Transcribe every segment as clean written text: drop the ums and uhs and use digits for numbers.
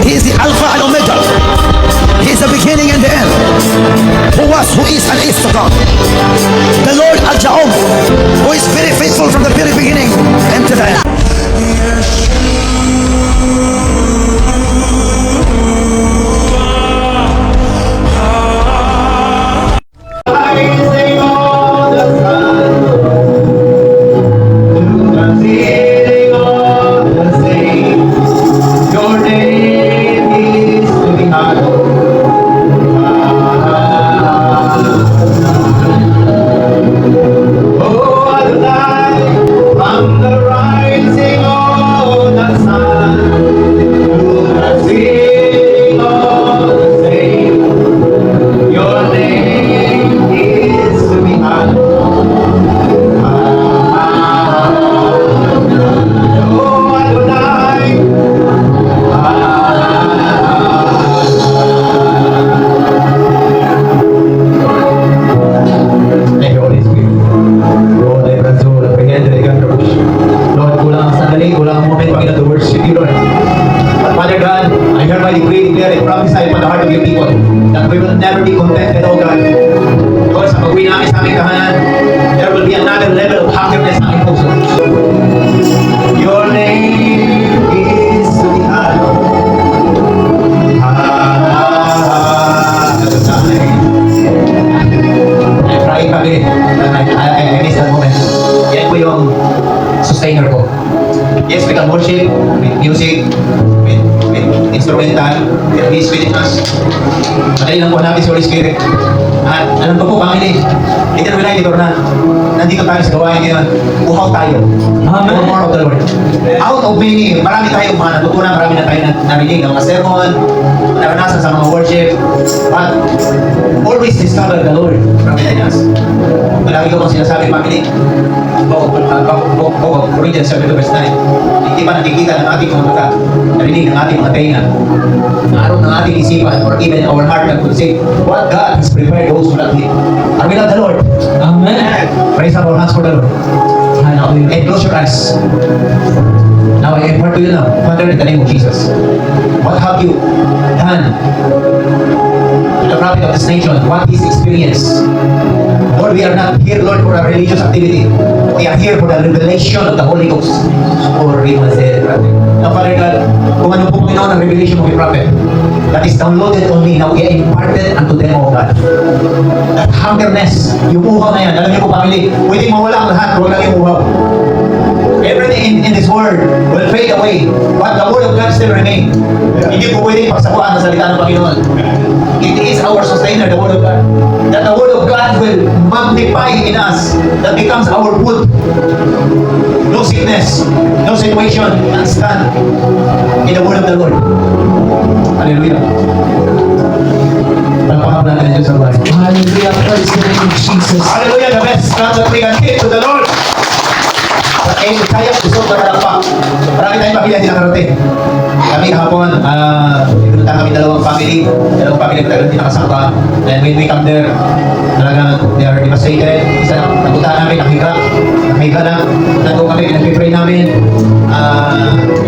He is the Alpha and Omega. He is the beginning and the end. Who was, who is, and is to come. The Lord Al-Ja'um, who is very faithful from the very beginning and to the end. That we will never be contented, oh God. Lord, sa pag-uwi namin sa aming tahanan, there will be another level of happiness sa aming puso. Your name is to be honored. I pray kami, I miss that moment. Yan po yung sustainer ko. Yes, we can worship with music, with instrumental, with His witness. Madali lang po namin si Holy Spirit. At alam ko po, family, either we like it or not, nandito tayo sa gawain ngayon, uhaw tayo. For more of the Lord. Out of many, marami tayong mga natutunan, marami na tayo narinig ng mga sermon, naranasan sa mga worship, but always discover the Lord from within us. Malagi ko pang sinasabi, family, Corinthians 7 verse 9, hindi pa nakikita ng ating mga mata, narinig ng ating mga tenga, araw ng ating isipan, or even our heart that could say, what God has prepared those who love Him. Are we love the Lord? Amen. Praise our hands for the Lord. And close your eyes. Now I impart to you now, Father, in the name of Jesus, what have you done to the prophet of this nation? What is experience? Lord, we are not here, Lord, for a religious activity. We are here for the revelation of the Holy Ghost. Or we must say, now, Father God, kung ano po Panginoon ang revelation of the prophet that is downloaded on me, now imparted unto them, O God. That hungerness, yung uhaw na yan, alam niyo po, family, pwedeng mawala ang lahat, huwag lang yung uhaw. Everything in this world will fade away, but the Word of God still remain. Hindi po pwedeng pagsakuan ang salita ng Panginoon. It is our sustainer, the Word of God. That the Word of God will magnify in us, that becomes our food. No sickness, no situation can stand in the Word of the Lord. Hallelujah. Palpahan natin ang Diyos sa buhay. Hallelujah. Praise the name of Jesus. Hallelujah. The best clap that we can give to the Lord. Okay, kaya gusto ko na marami tayong pamilya hindi nakarating. Kami kahapon, pinunta kami dalawang family na tagal hindi nakasama. And when we come there, talagang they are devastated. Isa napuntahan namin, nakahiga lang. Nandun kami, pinag-pray namin.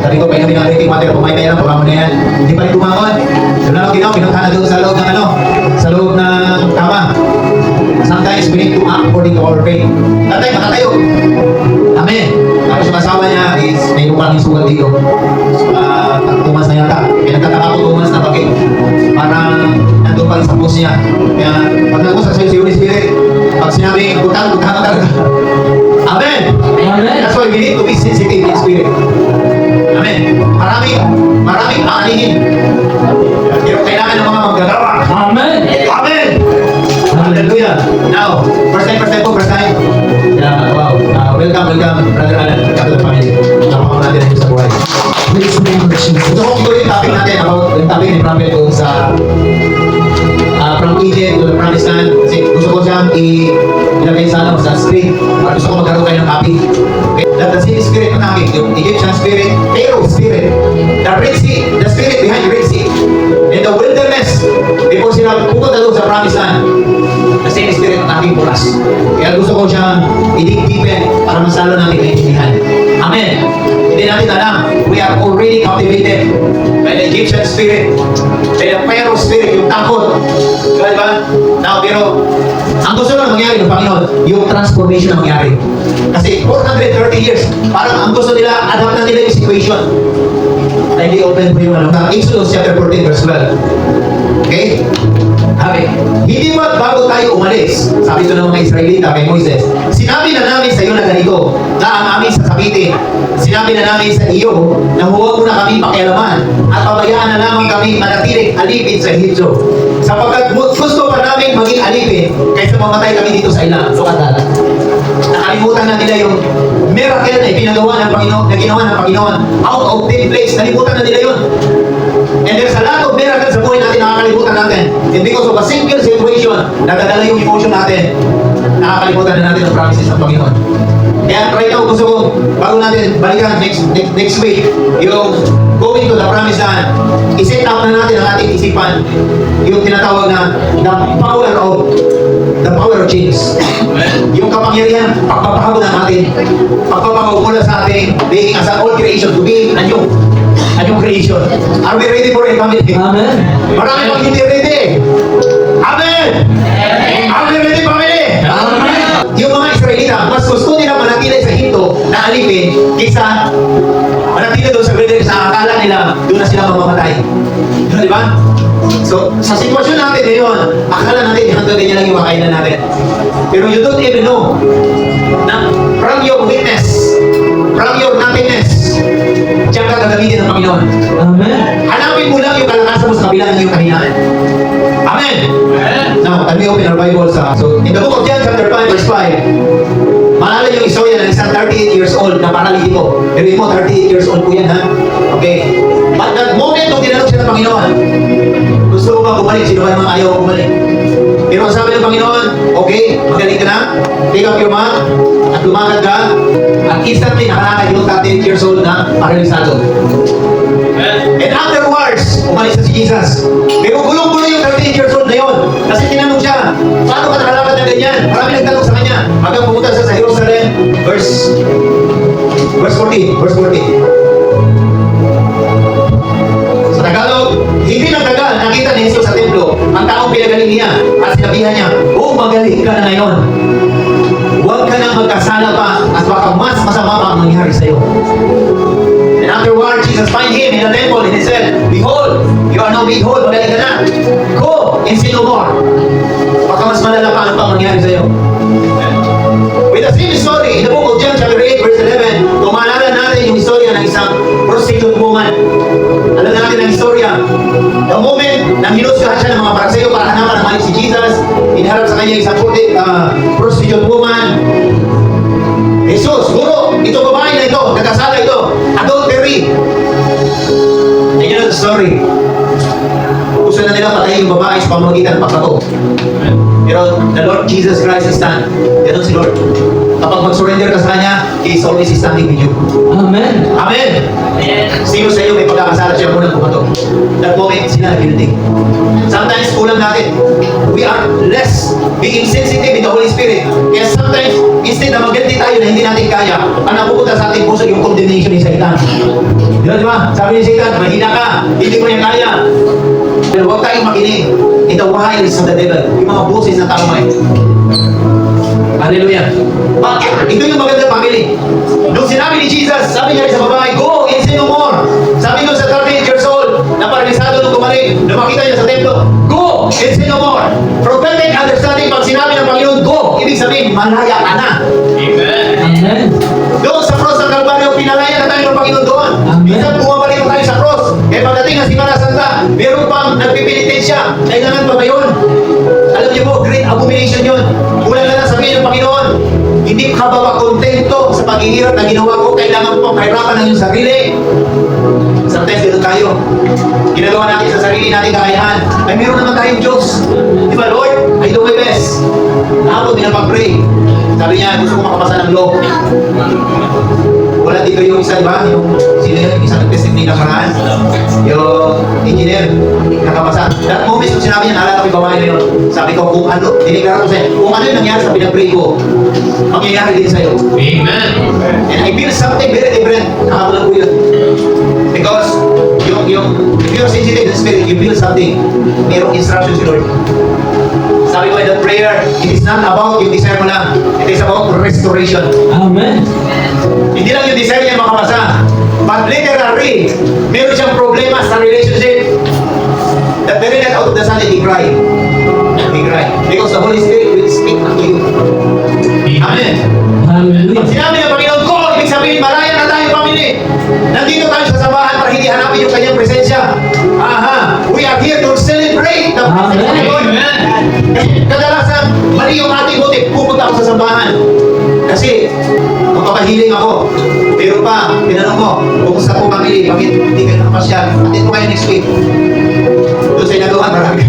Sabi ko, painumin ang drinking water, pumayay lang, pagkamon na yan. Hindi pa rin bumangon. Doon na lang ginawa, pinuntahan na doon sa loob ng sa loob ng kama. Sometimes we need to act according to our faith. Tatay, makatayo. Amen. Tapos yung asawa niya is may lumang sugat dito. 2 months na yata. Pinagtataka ko 2 months na bakit. Parang nandun pa rin sa post niya. Kaya pag nag-usap sa'yo si Holy Spirit, pag sinabi, butahan talaga. Amen. Amen. That's why we need to be sensitive in spirit. Amen. Maraming aanihin. Pero kailangan ng mga maggagawa. Amen. Amen. Hallelujah. Now, first time. Yeah, wow. Welcome, Brother Alan. Welcome to the family. Napakaw natin ito sa buhay. Praise the name of Jesus. Gusto kong tuloy yung topic natin about yung topic ni Prophet doon sa from Egypt to the Promised Land. Kasi gusto ko siyang ilagay sa screen. Gusto ko magkaroon kayo ng copy. Okay? That the same spirit na namin, yung Egyptian spirit, Pharaoh spirit, the Red Sea, the spirit behind the Red Sea, in the wilderness, before sila pupunta doon sa Promised Land, the same spirit na ating pulas. Kaya gusto ko siyang i-dig-deepen para masalo natin kaintindihan. Amen. Hindi natin alam, we are already captivated by the Egyptian Egyptian spirit. And the Pharaoh spirit, yung takot. Diba? Now, pero, ang gusto lang mangyari ng Panginoon, yung transformation na mangyari. Kasi 430 years, parang ang gusto nila, adapt na nila yung situation. Na hindi open po yung Exodus chapter 14 verse 12. Okay? Sabi, hindi ba bago tayo umalis? Sabi ito ng mga Israelita kay Moises, sinabi na namin sa iyo na ganito, na ang aming sasabitin. Sinabi na namin sa iyo na huwag mo na kami pakialaman at pabayaan na lamang kami manatiling alipin sa Egypto. Sapagkat gusto pa namin maging alipin kaysa mamatay kami dito sa ilang. Look at that. Nakalimutan na nila yung miracle na ipinagawa ng Panginoon, na ginawa ng Panginoon out of that place. Nalimutan na nila yun. And there's a lot of miracles sa buhay natin nakakalimutan natin. And because of a single situation, nadadala yung emotion natin. Nakakalimutan na natin ang promises ng Panginoon. Kaya right now, gusto ko, bago natin balikan next week, yung going to the promised land, iset up na natin ang ating isipan, yung tinatawag na the power of change. Yung kapangyarihan, pagpapahago ng atin, pagpapahago mula sa ating being as an old creation to be a new creation. Are we ready for it, family? Amen. Marami pang hindi ready. Amen! Are we ready, family? Amen. Yung mga Israelita, mas gusto nila manatili sa Hinto na alipin kaysa manatili doon sa Greder sa akala nila doon na sila mamamatay. Di ba? So, sa sitwasyon natin ngayon, akala natin hanggang ganyan lang yung makainan natin. Pero you don't even know na from your weakness, from your nothingness, diyan ka gagamitin ng Panginoon. Amen. Hanapin mo lang yung kalakasan mo sa kabila ng iyong kahinaan. Amen! Now, can we open our Bible so in the book of John chapter 5 verse 5, maalala yung istorya ng isang 38 years old na paralitiko. Pero mo, 38 years old po yan, ha? Okay? But that moment nung tinanong siya ng Panginoon, gusto mo ba bumalik? Sino ba naman ayaw bumalik? Pero ang sabi ng Panginoon, okay, magaling ka na, take up your mat, at lumakad ka, at instantly nakalakad yung 38 years old na paralisado. And afterwards, umalis na si Jesus. Pero gulong-gulo yung 38 years old na yun. Kasi tinanong siya, paano ka nakalakad na ganyan? Marami nagtanong sa kanya. Hanggang pumunta siya sa Jerusalem, verse 40. Sa Tagalog, hindi nagtagal, nakita ni Jesus sa templo, ang taong pinagaling niya, at sinabihan niya, magaling ka na ngayon. Huwag ka nang magkasala pa, at baka mas masama pa ang mangyari sa iyo. And afterwards, Jesus find him in the temple and he said, behold, you are now behold, magaling ka na. Go and sin no more. Baka mas malala pa ang mangyari sa iyo. With the same story, in the book of John chapter 8 verse 11, kung maalala natin yung istorya ng isang prostitute woman. Alam natin ang istorya. The moment na hinusgahan siya ng mga Pariseo para hanapan ng mali si Jesus, inaharap sa kanya isang prostitute woman. Jesus, Guro, ito babae na ito, nagkasala ito, adultery. And you know the story. Gusto na nila patayin yung babae sa pamamagitan ng pagkato. Pero the Lord Jesus Christ is stand. Ganun si Lord. Kapag mag-surrender ka sa Kanya, He is always standing with you. Amen. Amen! Sino sa iyo may pagkakasala siya muna pumato? That moment, sila nagpiliting. Sometimes, kulang natin. We are less being sensitive in the Holy Spirit. Kaya sometimes, instead na mag-guilty tayo na hindi natin kaya, ang napupunta sa ating puso yung condemnation ni Satan. Di ba? Sabi ni Satan, mahina ka, hindi mo yan kaya. Pero huwag tayong makinig. In the wiles of the devil, yung mga boses ng tao may. Hallelujah. Bakit? Ito yung magandang family. Nung sinabi ni Jesus, sabi niya sa babae, go and sin no more. Sabi nung sa 38 years old, na paralisado nung gumaling, nung makita niya sa templo, go and sin no more. Prophetic understanding, pag sinabi ng Panginoon, go, ibig sabihin, malaya ka na. Amen. Amen. Doon sa cross ng Kalbaryo, pinalaya na tayo ng Panginoon doon. Minsan bumabalik na tayo sa cross. Eh pagdating na Semana Santa, meron pang nagpipinitensya. Kailangan pa ba yun? Alam niyo po, great abomination yun. Kulang na lang sabihin ng Panginoon, hindi ka ba makontento sa paghihirap na ginawa ko? Kailangan pang kahirapan ng iyong sarili. Sometimes ganoon tayo. Ginagawa natin sa sarili natin kakayahan. Ay meron naman tayong Diyos. Di ba, Lord? I do my best. Ako din ang pag-pray. Sabi niya, gusto ko makapasa ng law. Wala dito yung isa, di ba? Yung sino yun? Isang nag-testimony ng paraan. Yung engineer, nakapasa. That moment kung sinabi niya, naalala ko yung babae na yun. Sabi ko, kung ano, dinigara ko sa'yo, kung ano yung nangyari sa pinag-pray ko, mangyayari din sa'yo. Amen. And I feel something very different. Nakakulang ko yun. Because, yung if you're sensitive to the Spirit, you feel something. Merong instruction si Lord. Sabi ko in that prayer, it is not about yung desire mo lang. It is about restoration. Amen. Hindi lang yung desire niya makapasa. But literally, meron siyang problema sa relationship. The very night out of the sun, he cried. He cried. Because the Holy Spirit will speak to you. Amen. Hallelujah. Pag sinabi ng Panginoon ko, ibig sabihin, malaya na tayo, pamilya. Nandito tayo sa sambahan para hindi hanapin yung kanyang presensya. Aha! We are here to celebrate the presence of the Lord. Kasi kadalasan, mali yung ating motive. Pupunta ako sa sambahan. Kasi, magpapahiling ako. Pero pa, tinanong mo, kumusta po pamilya? Bakit hindi kayo nakapasyal? Atin po kayo next week. Doon sa inagawa, marami.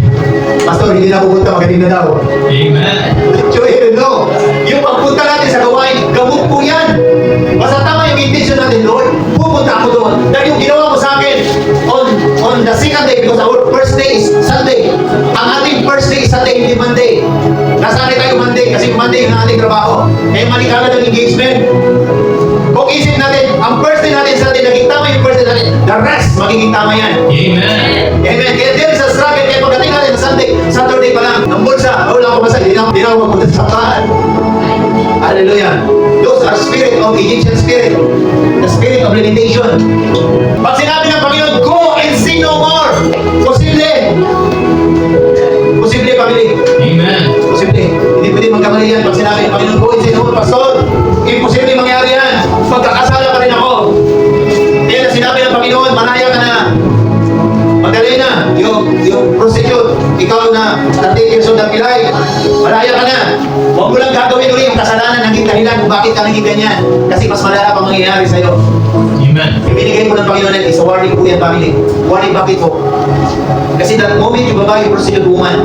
Pastor, hindi na pupunta, magaling na daw. Amen. So, no. Yung pagpunta natin sa gawain, gamot po yan. Basta tama yung intention natin, Lord, pupunta ako doon. Dahil yung ginawa mo sa akin on the second day, because our first day is Sunday. Ang ating first day is Sunday, hindi Monday. Nasanay tayo Monday, kasi Monday yung ating trabaho. Kaya mali ka ng engagement. Kung isip natin, ang first day natin Sunday, naging tama yung first day natin, the rest, magiging tama yan. Amen. Amen. Kaya there is a struggle. Kaya pagdating natin sa Sunday, Saturday pa lang, ng bulsa, wala ko basa, hindi na ako magpunta sa samahan. Hallelujah. Those are spirit of Egyptian spirit. The spirit of limitation. Pag sinabi ng Panginoon, go and sin no more. Posible. Posible, pamilya. Amen. Posible. Hindi pwede magkamali yan. Pag sinabi ng Panginoon, go and sin no more, pastor, imposible mangyari yan. Pagkakasala pa rin ako. Kaya na sinabi ng Panginoon, manaya ka na. Magdalena, yung prostitute, ikaw na 30 years old ng pilay, malaya ka na. Huwag mo lang gagawin ulit yung kasalanan naging dahilan kung bakit ka naging ganyan. Kasi mas malala pang mangyayari sa'yo. Amen. Ibinigay po ng Panginoon yan, is a warning po yan, family. Warning bakit po? Kasi that moment yung babae, yung prostitute woman,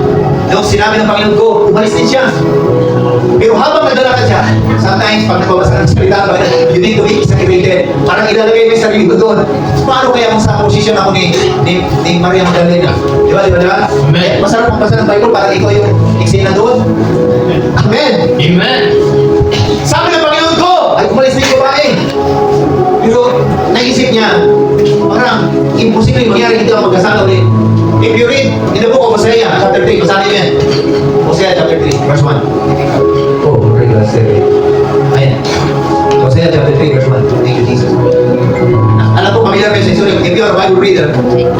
nung sinabi ng Panginoon ko, umalis din siya. Pero habang nagdalakad siya, sometimes pag nagbabasa ng salita, you need to be exaggerated. Parang ilalagay mo yung sarili ko doon. Paano kaya kung sa posisyon ako ni Maria Magdalena? Di ba? Amen. Masarap magbasa ng Bible para ikaw yung eksena doon. Amen. Amen. Sabi ng Panginoon ko, ay umalis na yung babae. Pero naisip niya, parang imposible mangyari, hindi ako magkasala ulit. If you read in the book of Hosea, chapter 3, basahin niyo yan. Hosea chapter 3, verse 1. Oh, very good. Ayan. Hosea chapter 3, verse 1. Thank you, Jesus. Alam ko, familiar kayo sa history. If you are a Bible reader,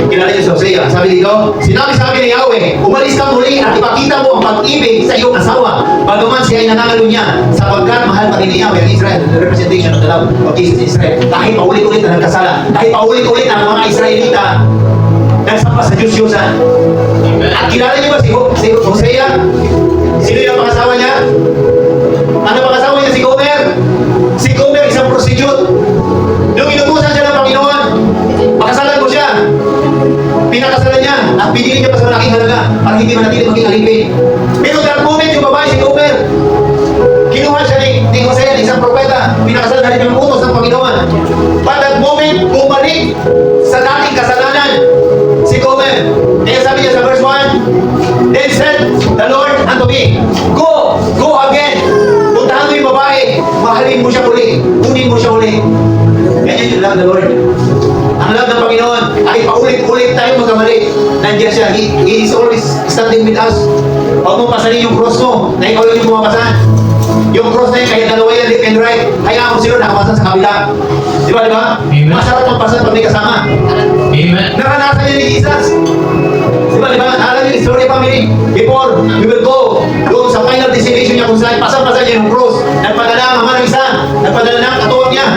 kilala niyo sa Hosea. Sabi dito, sinabi sa akin ni Yahweh, umalis ka muli at ipakita mo ang pag-ibig sa iyong asawa. Bagaman siya ay nanangalo niya, sapagkat mahal pa rin ni Yahweh ang Israel, the representation of the love of Jesus in Israel. Kahit paulit-ulit na nagkasala, kahit paulit-ulit ang mga Israelita, nagsampa sa Diyos-Diyosan. At kilala niyo ba si Hosea? Sino yung pangasawa niya? Ano pangasawa niya? Si Gomer. Si Gomer, isang prostitute. Nung inutusan siya ng Panginoon, pakasalan mo siya. Pinakasalan niya at binili niya pa sa malaking halaga para hindi manatili maging alipin. Pero that moment, yung babae si Gomer, kinuha siya ni Hosea, isang propeta, pinakasalan na rin yung utos ng Panginoon. But that moment, bumalik sa dating kasalanan si Gomer. Kaya sabi niya sa verse 1, then said the Lord unto me, go again. Puntahan mo yung babae, mahalin mo siya uli, kunin mo siya uli. Ganyan yung love the Lord. Ang love ng Panginoon, ay paulit-ulit tayo magkamali. Nandiyan siya, He is always standing with us. Huwag mo pasanin yung cross mo, na ikaw lang yung pumapasan. Yung cross na yun, kahit dalawa yan, left and right, hayaan mo sila nakapasan sa kabila. Di ba? Amen. Masarap magpasan pag may kasama. Amen. Naranasan niya ni Jesus. Di ba? Alam niyo, story family, before we will go doon sa final destination niya kung saan, pasan-pasan niya yung cross. Nagpadala ang ama ng isa, nagpadala ng katuwag niya.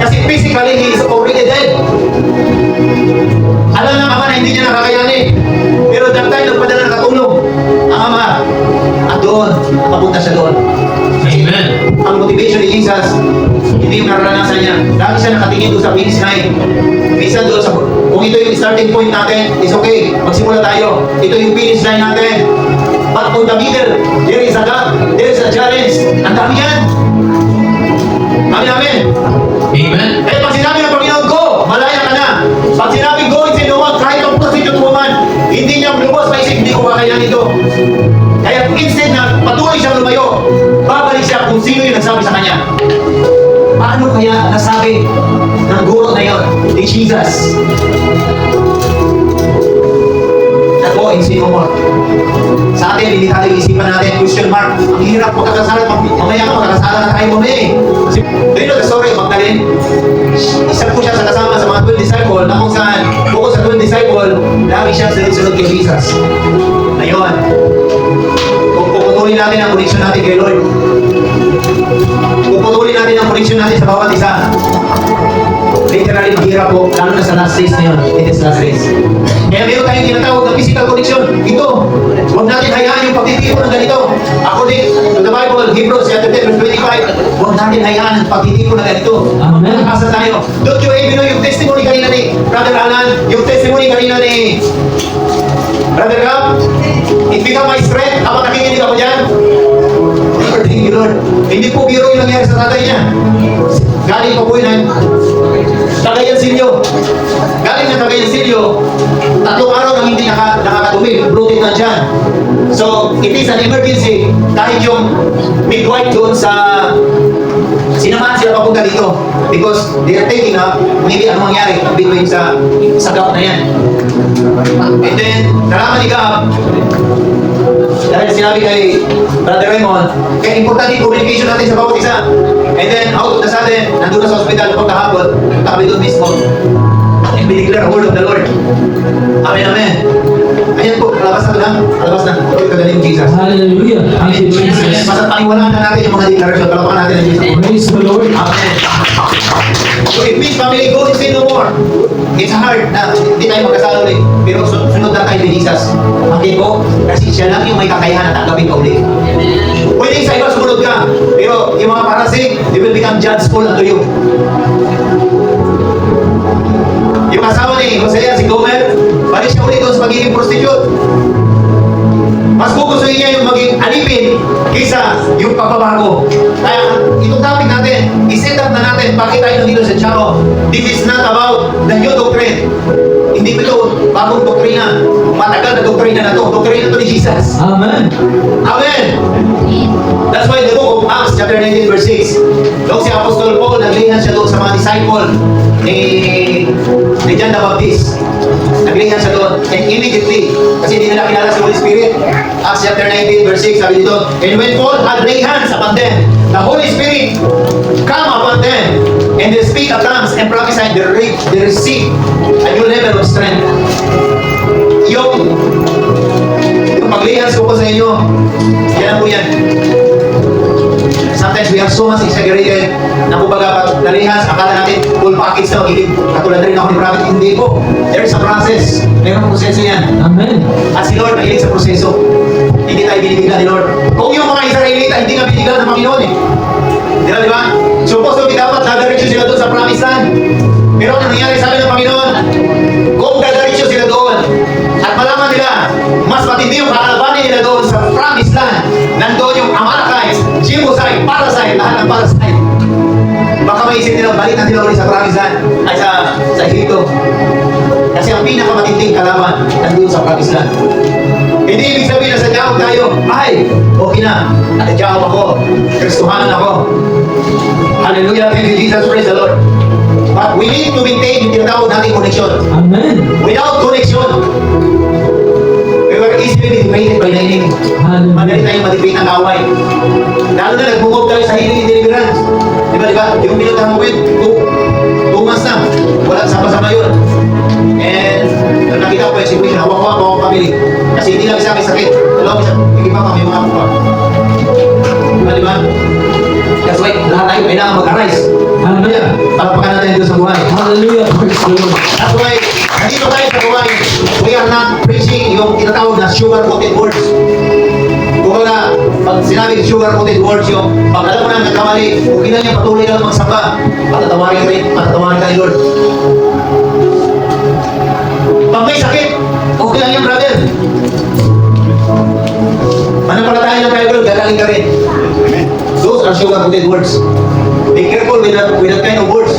Kasi physically, he is already dead. Alam ng ama na hindi niya nakakayanin. Pero that time, nagpadala ng katulong ang ama. At doon, papunta siya doon. Amen. Ang motivation ni Jesus, hindi yung naranasan niya. Lagi siya nakatingin doon sa finish line. Minsan doon sa, kung ito yung starting point natin, it's okay. Magsimula tayo. Ito yung finish line natin. But on the middle, there is a gap. There is a challenge. Ang dami yan. Amen, amen. Amen. Eh, pag sinabi ng Panginoon ko, malaya ka na. Pag sinabi go, it's inuman, kahit ang prostitute woman, hindi niya lumabas pa isip, hindi ko kakayanin ito. Kaya instead na patuloy siyang lumayo, babalik siya kung sino yung nagsabi sa kanya. Paano kaya nasabi ng guro na yon ni Jesus? and sin no more. Sa atin, limitado yung isipan natin, question mark. Ang hirap magkakasala, mamaya ka magkakasala na tayo mamaya eh. Kasi, do you know the story of Magdalene? Isa po siya sa kasama sa mga 12 disciple na kung saan, bukod sa 12 disciple, lagi siya sunod-sunod kay Jesus. Ngayon, kung puputulin natin ang connection natin kay Lord, puputulin natin ang connection natin sa bawat isa, literally, mahirap po, lalo na sa last race na yun. It is last race. Kaya meron tayong tinatawag na physical connection. Ito, huwag natin hayaan yung pagtitipon ng ganito. According to the Bible, Hebrews chapter 10 verse 25, huwag natin hayaan ang pagtitipon ng ganito. Amen. Nakasa tayo. Don't you even know yung testimony kanina ni Brother Alan, yung testimony kanina ni Brother Gab? It become my strength. Habang nakikinig ako dyan, Lord, thank you, Lord. Hindi po biro yung nangyari sa tatay niya. Galing pa po yun, Cagayan Silio. Galing na Cagayan Silio, 3 araw nang hindi nakakadumi, bloated na dyan. So, it is an emergency. Kahit yung midwife doon sa sinamahan sila papunta dito because they are taking up maybe ano mangyari between sa gap na yan. And then, nalaman ni Gab, dahil sinabi kay Brother Raymond, kaya importante yung communication natin sa bawat isa. And then, out of the sudden, nandun na sa hospital pagkahapon, punta kami doon mismo. And we declare the word of the Lord. Amen, amen. Ayan po, kalabas na lang. Kalabas na. Okay, kagaling Jesus. Hallelujah. Thank you, Amen. Jesus. Basta paniwalaan na natin yung mga declaration. Kalabakan natin ang Jesus. Praise the Lord. Amen. So it means family, go and sin no more. It's hard na hindi tayo magkasalo ulit. Pero sunod na tayo ni Jesus. Okay po? Kasi siya lang yung may kakayahan na tanggapin ka ulit. Pwede sa iba sumunod ka. Pero yung mga parasig, they will become judgeful unto you. Yung asawa ni Hosea, si Gomer, balik siya ulit doon sa magiging prostitute. Mas gugustuhin niya yung maging alipin kaysa yung pagbabago. Kaya itong topic natin, i-set up na natin, bakit tayo nandito sa Charo. This is not about the new doctrine. Hindi ito bagong doktrina. Matagal na doktrina na to. Doktrina to ni Jesus. Amen. Amen! That's why the book of Acts chapter 19 verse 6, doon si Apostol Paul, naglihan siya doon sa mga disciple ni John the Baptist. Naglihan siya doon. And immediately, kasi hindi nila kilala si Holy Spirit. Acts chapter 19 verse 6, sabi dito, and when Paul had laid hands upon them, the Holy Spirit come upon them, and they speak at tongues and prophesy, they receive a new level of strength. Yung paglihans ko po sa inyo, yan po yan. Sometimes we are so much exaggerated na kumbaga pag nalihans, akala natin full package na magiging katulad rin ako ni Prophet. Hindi po. There's a process. Mayroong proseso yan. Amen. At si Lord mahilig sa proseso. Hindi tayo binibigyan ni Lord. Kung yung mga Israelita hindi nga binibigyan ng Panginoon eh. Di ba? Supposed to be dapat dadaritso sila doon sa promised land. Pero ano nangyari, sabi ng Panginoon, kung dadaritso sila doon at malaman nila, mas matindi yung kakalabanin nila doon sa promised land, nandoon yung Amalekites, Jebusite, Parasite, lahat ng Parasite. Baka maisip nila, balik na sila ulit sa promised land, ay sa Egipto. Kasi ang pinakamatinding kalaban nandoon sa promised land. Hindi ibig sabihin na sa jawab tayo, ay, okay na, nakajawab ako, Kristuhanan ako. Hallelujah, thank you Jesus, praise the Lord. But we need to maintain yung tinatawag nating connection. Amen. Without connection, we were easily defeated by the enemy. Madali Hallelujah. tayong ma-defeat ng away. Lalo na nag-move tayo sa healing and deliverance. Di ba? Yung pinuntahan mo with 2 months na. Walang sama-sama yun. And nung nakita ko yung situation, hawak-hawak ako family. Kasi hindi lang isa may sakit. Dalawa may sakit. Hindi pa kami mga kupa. Di ba? That's why lahat tayo kailangan mag-arise. Hallelujah. Palapakan natin dito sa buhay. Hallelujah. Praise the Lord. That's why, nandito tayo sa buhay, we are not preaching yung tinatawag na sugar-coated words. Kumbaga, pag sinabi sugar-coated words yung, pag alam mo na nagkamali, kung ilan niya patuloy ka lang magsamba, patatawarin ka ni Lord. Pag may sakit, okay lang yan, brother. Manampalataya ng kayo, Lord, gagaling ka rin. Those are sugar-coated words. Be careful with that kind of words.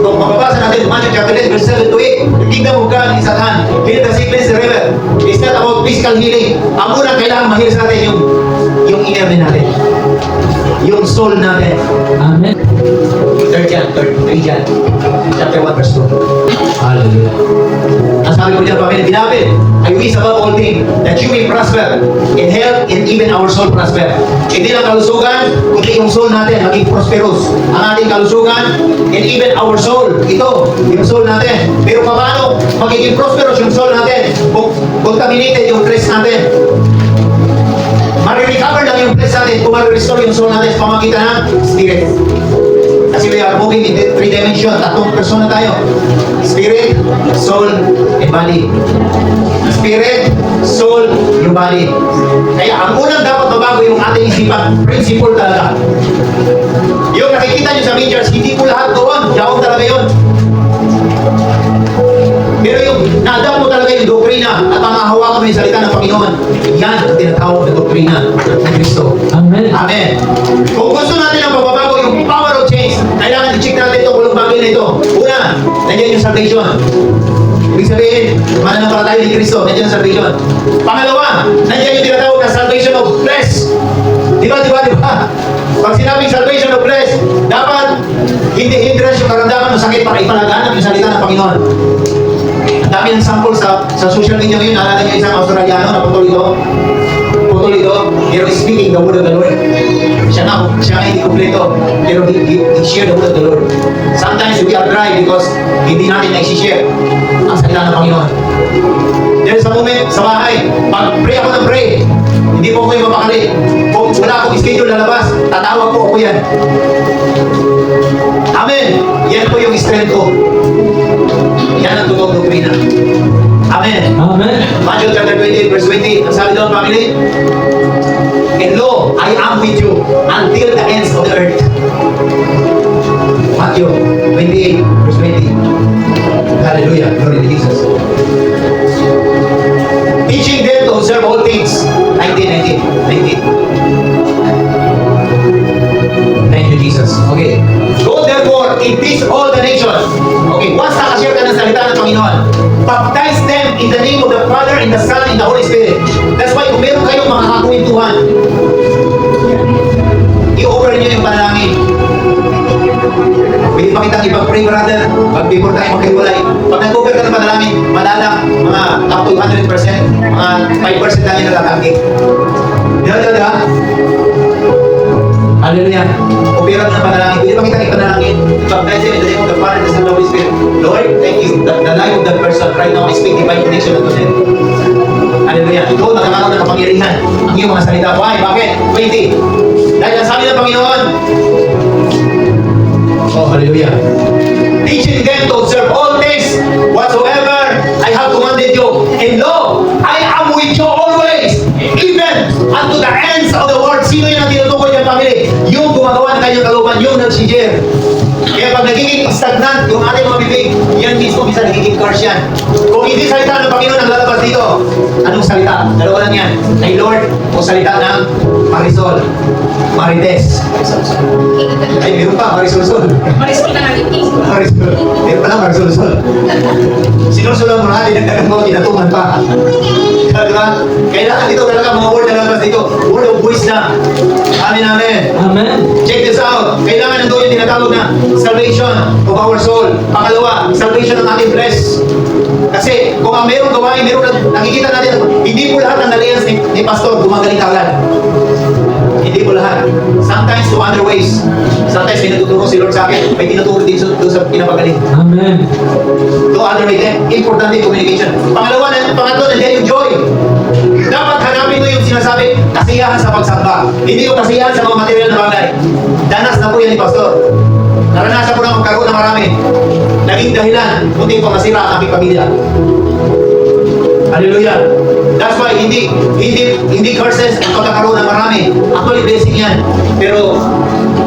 Kung mababasa natin, Matthew chapter 8, verse 7 to 8, the kingdom of God is at hand. Heal the sick, cleanse the river. It's not about physical healing. Ang unang kailangan mahil sa natin yung inner din natin. Yung soul natin. Amen. 3 John, chapter 1, verse 2. Hallelujah. Ang sabi ko dyan, pamilya, binabit, I wish above all things that you may prosper in health and even our soul prosper. Hindi lang kalusugan, kundi yung soul natin maging prosperous. Ang ating kalusugan and even our soul. Ito, yung soul natin. Pero paano magiging prosperous yung soul natin kung contaminated yung flesh natin? Marirecover lang yung flesh natin kung marirestore yung soul natin sa pamagitan ng spirit. Kasi we are moving in the 3 dimension. Tatlong persona tayo. Spirit, soul, and body. Spirit, soul, yung body. Kaya ang unang dapat mabago yung ating isipan. Principle talaga. Yung nakikita nyo sa media, hindi po lahat doon. Yaong talaga yun. Pero yung na-adapt mo talaga yung doktrina at ang hahawakan mo yung salita ng Panginoon, yan ang tinatawag na doktrina ng Kristo. Amen. Amen. Kung gusto natin ang pagbabago, yung power of change, kailangan i-check natin itong walong bagay na ito. Una, nandiyan yung salvation. Ibig sabihin, mananampalataya ni Kristo, nandiyan ang salvation. Pangalawa, nandiyan yung tinatawag na salvation of flesh. Di ba? Pag sinabing salvation of flesh, dapat hindi hindrance yung karamdaman ng sakit para ipalaganap yung salita ng Panginoon. Ang dami ng sample sa social media ngayon. Naalala niyo isang Australiano na putol ito, pero speaking the word of the Lord. Siya nga hindi kompleto, pero he shared the word of the Lord. Sometimes we are dry because hindi natin na-share ang salita ng Panginoon. Dahil sa moment, sa bahay, pag-pray ako ng pray, hindi po kayo mapakali. Kung wala akong schedule na labas, tatawag po ako yan. Amen. Yan po yung strength ko. Yan ang totoong doktrina. Amen. Amen. Matthew chapter 28 verse 20. Ang sabi doon, family, and lo, I am with you until the ends of the earth. Matthew 28 verse 20. Hallelujah. Glory to Jesus. Teaching them to observe all things. 19. Thank you, Jesus. Okay. Go therefore and teach all the nations. Okay, once nakashare ka ng salita ng Panginoon, baptize them in the name of the Father, and the Son, and the Holy Spirit. That's why kung meron kayong mga kakwentuhan, i-offer niyo yung panalangin. Pwede pa kitang ipag-pray, brother, before tayo magkahiwalay. Pag nag-offer ka ng panalangin, malalang mga up to 100%, mga 5% lang yung natatanggi. Diba? Hallelujah. Offer ng panalangin. Pwede pa kitang ipanalangin. Baptize them in the name of the Father, the Son, and the Holy Spirit. Lord, thank you. The life of that person right now, I speak divine connection unto them. Hallelujah. Ito, nakakaroon ng kapangyarihan ang iyong mga salita. Why? Bakit? 20. Dahil ang sabi ng Panginoon, oh, hallelujah. Teaching them to observe all things whatsoever I have commanded you. And lo, I am with you always, even unto the ends of the world. Sino yung tinutukoy niya, family? Yung gumagawa ng kanyang kalooban, yung nag-share. Kaya pag nagiging stagnant yung ating mga bibig, yan mismo minsan nagiging curse yan. Kung hindi salita ng Panginoon ang lalabas dito, anong salita? Dalawa lang yan. Kay Lord o salita ng Marisol, Marites. Ay, meron pa, Marisol-sol. Marisol na naliting. Marisol. Meron pala, Marisol-sol. Sinusol ang marami, nagdagan mo, tinatuman pa. Diba? Kailangan dito talaga mga word na lalabas dito. Word of wisdom. Amen, amen. Amen. Check this out. Kailangan nandun yung tinatawag na salvation of our soul. Pangalawa, salvation ng ating flesh. Kasi kung ang mayroong gawain, nakikita natin, hindi po lahat ng nalians ni Pastor gumagaling agad. Hindi po lahat. Sometimes to other ways. Sometimes may natuturo si Lord sa akin. May tinuturo din doon sa pinapagaling. Amen. To other ways. Important yung communication. Pangatlo, nandiyan yung joy. Dapat hanapin mo yung sinasabi, kasiyahan sa pagsamba. Hindi yung kasiyahan sa mga material na bagay. Danas na po yan ni Pastor. Naranasan ko na magkaroon ng marami. Naging dahilan, kundi pa masira ang aming pamilya. Hallelujah. That's why hindi curses ang pagkakaroon ng marami. Actually, blessing yan. Pero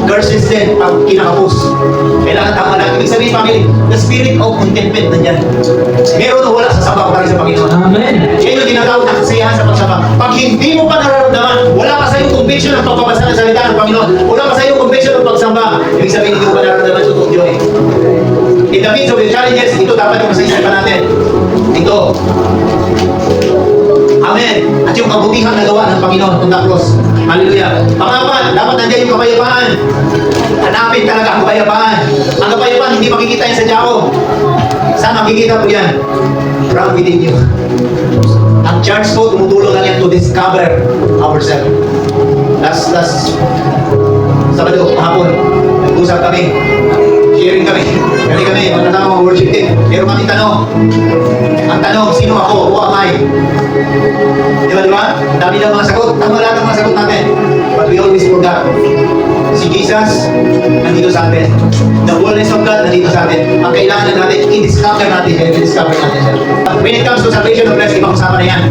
curses din pag kinakapos. Kailangan tama lang. Ibig sabihin, family, the spirit of contentment nandyan. Meron o wala sa samba ko sa Panginoon. Amen. Yan yung tinatawag na kasiyahan sa pagsamba. Pag hindi mo pa nararamdaman, wala pa sa iyo conviction ng pagbabasa ng salita ng Panginoon. Wala pa sa iyo conviction ng pagsamba. Ibig sabihin, hindi mo pa nararamdaman sa tutuyo eh. In the midst of the challenges, ito dapat yung masisipan natin. Ito. Amen. At yung kabutihan na gawa ng Panginoon on the cross. Hallelujah. Pangapat, dapat nandiyan yung kapayapaan. Hanapin talaga ang kapayapaan. Ang kapayapaan hindi makikita yan sa tiyao. Saan makikita po yan? From within you. Ang charge ko, tumutulong lang yan to discover ourselves. Last Sabado, kahapon, nag-usap kami, sharing kami, magkasama mga worship team. Pero kami tanong, ang tanong, sino ako? Who am I? Di ba? Dami ng mga sagot. Tama lahat ng mga sagot natin. But we always forgot. Si Jesus, nandito sa atin. The fullness of God, nandito sa atin. Ang kailangan natin, i-discover natin siya. I-discover natin siya. When it comes to salvation of blessing, ibang usapan na yan.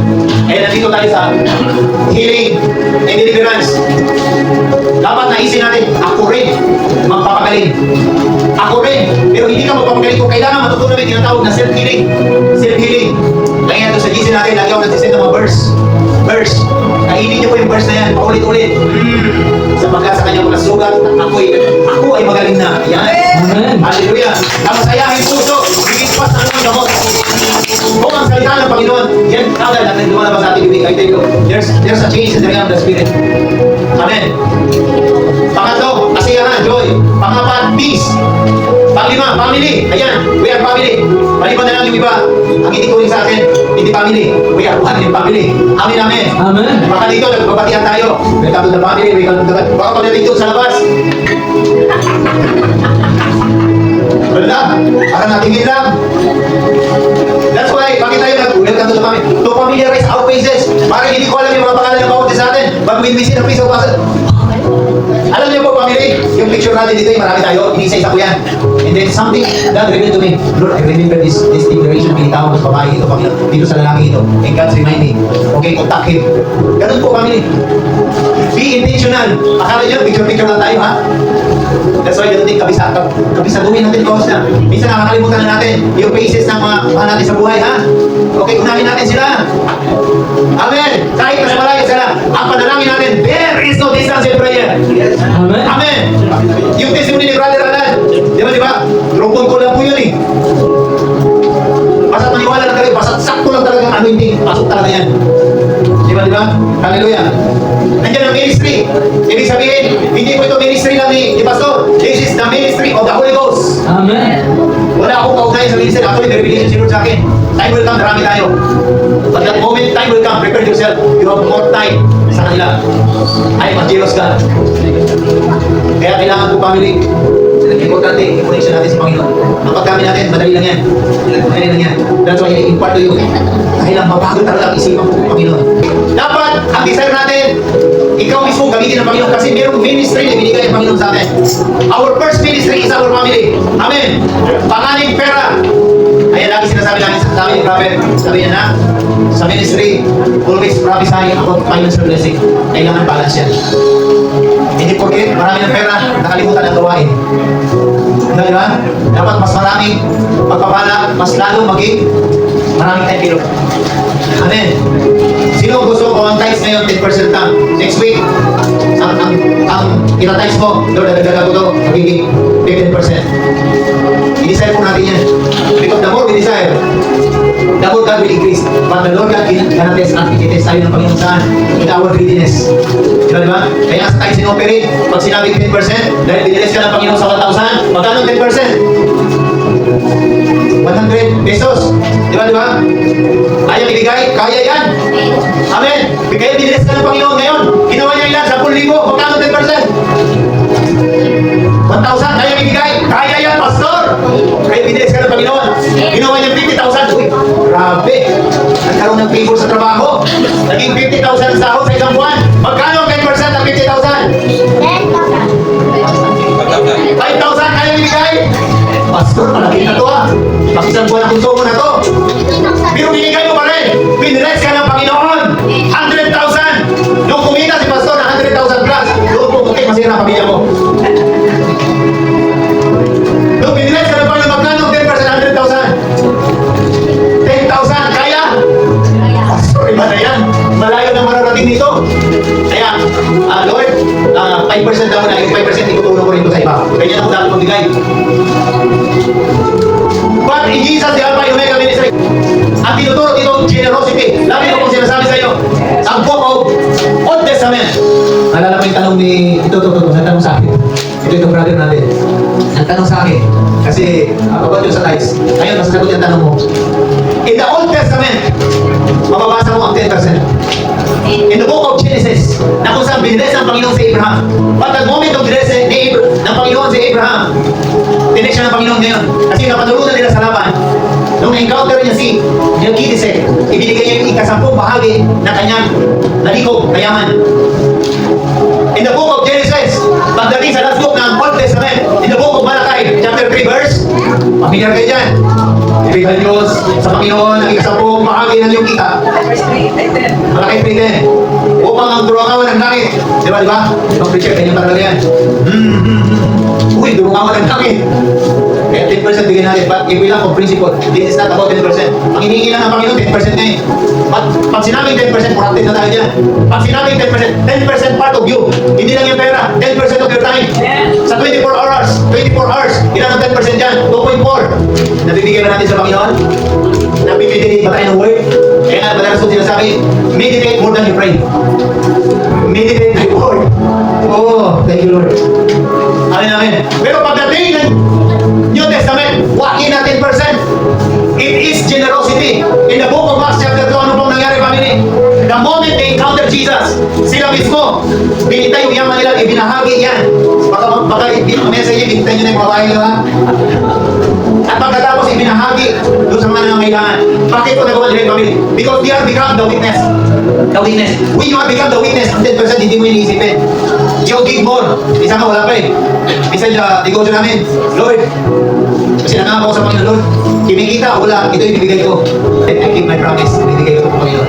Eh, nandito tayo sa healing and deliverance. Dapat naisip natin, ako rin, magpapagaling. Ako rin, pero hindi ka magpapagaling kung kailangan matutunan may tinatawag na self-healing. Self-healing. Kaya ito sa GC natin, lagi ako nagsisend ng mga verse. Kainin niyo po yung verse na yan, paulit-ulit. Sapagkat sa kanyang mga sugat, ako ay magaling na. Yan. Amen. Hallelujah. Na masayahin puso, higit pa sa anong gamot. Kung ang salita ng Panginoon, yan agad natin lumalabas sa ating bibig. I tell you, there's a change in the realm of the Spirit. Amen. Pangatlo, kasiyahan, joy. Pangapat, peace. Panglima, family. Ayan, we are family. Maliban na lang yung iba. Ang itinuring sa atin, hindi family. We are one in family. Amen, amen. Amen. Baka dito, nagbabatihan tayo. Welcome to the family. Welcome to the... Baka pagdating dito sa labas. Wala. Parang natingin lang. That's why, bakit tayo nag-welcome to the family? To familiarize our faces. Parang hindi ko alam yung mga pangalan ng bawat isa sa atin. But when we see the face of us, alam niyo po, family, yung picture natin dito, marami tayo, inisa-isa ko yan. And then something, God revealed to me, Lord, I remember this declaration, pinitawag ng babae ito, Panginoon, dito sa lalaki ito. And God's remind me, okay, contact him. Ganun po, family. Be intentional. Akala niyo, picture-picture lang tayo, ha? That's why, ganun din, kabisaduhin natin yung na. Minsan nakakalimutan na natin yung faces ng mga natin sa buhay, ha? Okay, unahin natin sila. Amen. Kahit mas malayo sila, ang panalangin natin, there is no distance in prayer. Amen. Amen. Yung testimony ni Brother Alan, di ba? Rupon ko lang po yun eh. Basta maniwala lang talaga, basta sakto lang talaga ang anointing, pasok talaga yan. Di ba? Hallelujah. Nandiyan ang ministry. Ibig sabihin, hindi po ito ministry lang ni Pastor. This is the ministry of the Holy Ghost. Amen. Wala akong kaugnayan sa ministry. Actually, may revelation si Lord sa akin. Time will come, marami tayo. But that moment, time will come. Prepare yourself. You have more time sa kanila. I'm a jealous God. Kaya kailangan po, family, importante, i-connection natin sa Panginoon. Ang pagkami natin, madali lang yan. Madali lang yan. That's why I-impart to you. Dahil ang mabago talaga ang isipan ko, Panginoon. Dapat, ang desire natin, ikaw mismo gamitin ng Panginoon kasi mayroong ministry na binigay ng Panginoon sa atin. Our first ministry is our family. Amen. Panganing pera. Ayan, lagi sinasabi namin sa amin ni Prophet. Sabi niya na, sa ministry, always prophesy about financial blessing. Kailangan balance yan. Hindi porket marami ng pera, nakalimutan ang gawain. Di ba? Dapat mas marami magpapala, mas lalo maging maraming time kilo. Amen. Sino gusto ko ang tithes ngayon, 10% lang. Next week, ang ina-tithes mo, Lord, nagdagdag ko to, magiging 15%. I-desire po natin yan. Because the more we desire, the more God will increase. But the Lord God cannot test us. I-test tayo ng Panginoon saan? In our greediness. Di ba? Kaya sa tayo sinoperate, pag sinabing 10%, dahil diniless ka ng Panginoon sa 1,000, magkano 10%? 100 pesos. Di ba? Ayaw ibigay, kaya yan. Amen. Kaya diniless ka ng Panginoon ngayon. Ginawa niya ilan? 10,000. Magkano 10%? 1,000. Ayaw ibigay, kaya yan, Pastor. Kaya diniless ka ng Panginoon. Ginawa niya 50,000. Uy, grabe. Nagkaroon ng favor sa trabaho. Naging 50,000 ang sahod sa isang buwan. Magkano ang 10% ng 50,000? 5,000. Ayaw ibigay. Pastor, malaki na to ah. Pakisang buwan ang konsumo na to. Pero binigay mo pa rin. Pinrest ka ng Panginoon. 100,000. Nung kumita si Pastor na 100,000 plus, doon po masira ang pamilya mo. Nung pinrest ka ng Panginoon, magkano 10% 100,000? 10,000. Kaya? Pastor, iba na yan. Malayo na mararating dito. Kaya, Lord, 5% daw na. Yung 5% itutulong ko rin ito sa iba. Kanya na ko dapat magbigay. But in Jesus, the Alpha and Omega Ministry, ang tinuturo dito, generosity. Lagi ko kung sinasabi sa iyo, ang book of Old Testament. Alala mo yung tanong ni, ito, nagtanong sa akin. Ito yung brother natin. Nagtanong sa akin. Kasi, about yun sa lives. Ngayon, masasagot yung tanong mo. In the Old Testament, mababasa mo ang 10%. biniless ng Panginoon sa Abraham. But the moment of bless ng Panginoon sa Abraham, tinig siya ng Panginoon ngayon. Kasi napatulunan nila sa laban. Nung encounter niya si Melchizedek, ibinigay niya yung ikasampung bahagi na kanyang nalikog, kayaman. In the book of Genesis, pagdating sa last book ng Old Testament, in the book of Malachi, chapter 3 verse, pamilyar kayo dyan. Ibigay Diyos sa Panginoon ang ikasampung bahagi ng iyong kita. Malachi 3:10. Upang ang durungawan ng langit. Di ba? Ibang preacher, kanyang talaga yan. Uy, durungawan ng langit. Kaya 10% bigyan natin. But if we lang of principle, this is not about 10%. Ang hinihingi lang ng Panginoon, 10% na eh. But pag sinabing 10%, corrupted na tayo dyan. Pag sinabing 10% part of you. Hindi lang yung pera, 10% of your time. Sa 24 hours, ilan ang 10% dyan? 2.4. Nabibigyan ba natin sa Panginoon? Nabibigyan ba tayo ng word? Kaya nga, madalas ko sinasabi, meditate more than you pray. Meditate the word. Oh, thank you Lord. Amen. Pero pagdating ng New Testament, wakin na 10%. It is generosity. In the book of Acts chapter 2, ano pong nangyari, family? The moment they encounter Jesus, sila mismo, binitay yung yaman nila, ibinahagi yan. Baka message niya, binitay nyo na yung babae nila. At pagkatapos ibinahagi doon sa mga nangangailangan. Bakit ko nagawa nila yung family? Because they are become the witness. The witness. When you have become the witness, 10% hindi mo iniisipin. You give more. Isa nga wala pa eh. Isa sa negosyo namin, Lord, kasi nangako sa Panginoon, Lord, kinikita, wala, ito yung ibigay ko. Then I keep my promise, ibigay ko sa Panginoon.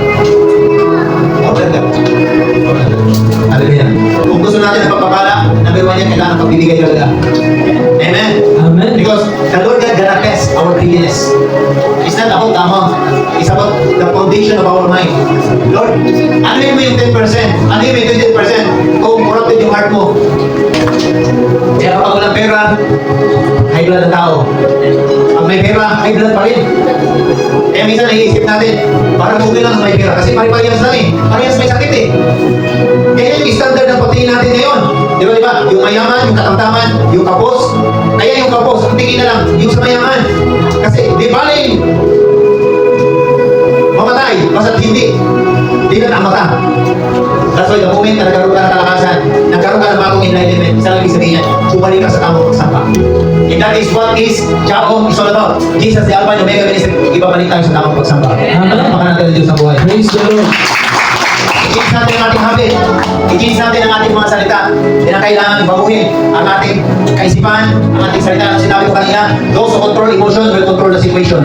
Hallelujah. Kung gusto natin ang pagpapala, number 1 yan, kailangan pagbibigay talaga. Amen? Amen. Because the Lord God gonna test our greediness. It's not about the amount. It's about the foundation of our mind. Lord, ano yun mo yung 10%? Ano yun mo yung 20%? Kung corrupted yung heart mo. Kaya kapag walang pera, high blood ang tao. Pag may pera, high blood pa rin. Kaya minsan naiisip natin, parang okay lang may pera. Kasi pari-parehas lang eh. Parehas may sakit eh. Kaya yung standard ng pagtingin natin ngayon. Di ba? Yung mayaman, yung katamtaman, yung kapos. Kaya yung kapos, ang tingin na lang, yung sa mayaman. Kasi di ba mamatay, basta't hindi. Di na mata. That's why the moment na nagkaroon ka ng kalakasan, nagkaroon ka ng bagong enlightenment, isa lang ibig sabihin yan, bumalik ka sa tamang pagsamba. And that is what is Jacob is all about. Jesus, the Alpha and Omega, ibabalik tayo sa tamang pagsamba. Napaka natin ang Diyos sa buhay. Praise the Lord. I-change natin ang ating habit. I-change natin ang ating mga salita. Hindi na kailangan ibaguhin ang ating kaisipan, ang ating salita. Ang sinabi ko kanina, those who control emotion will control the situation.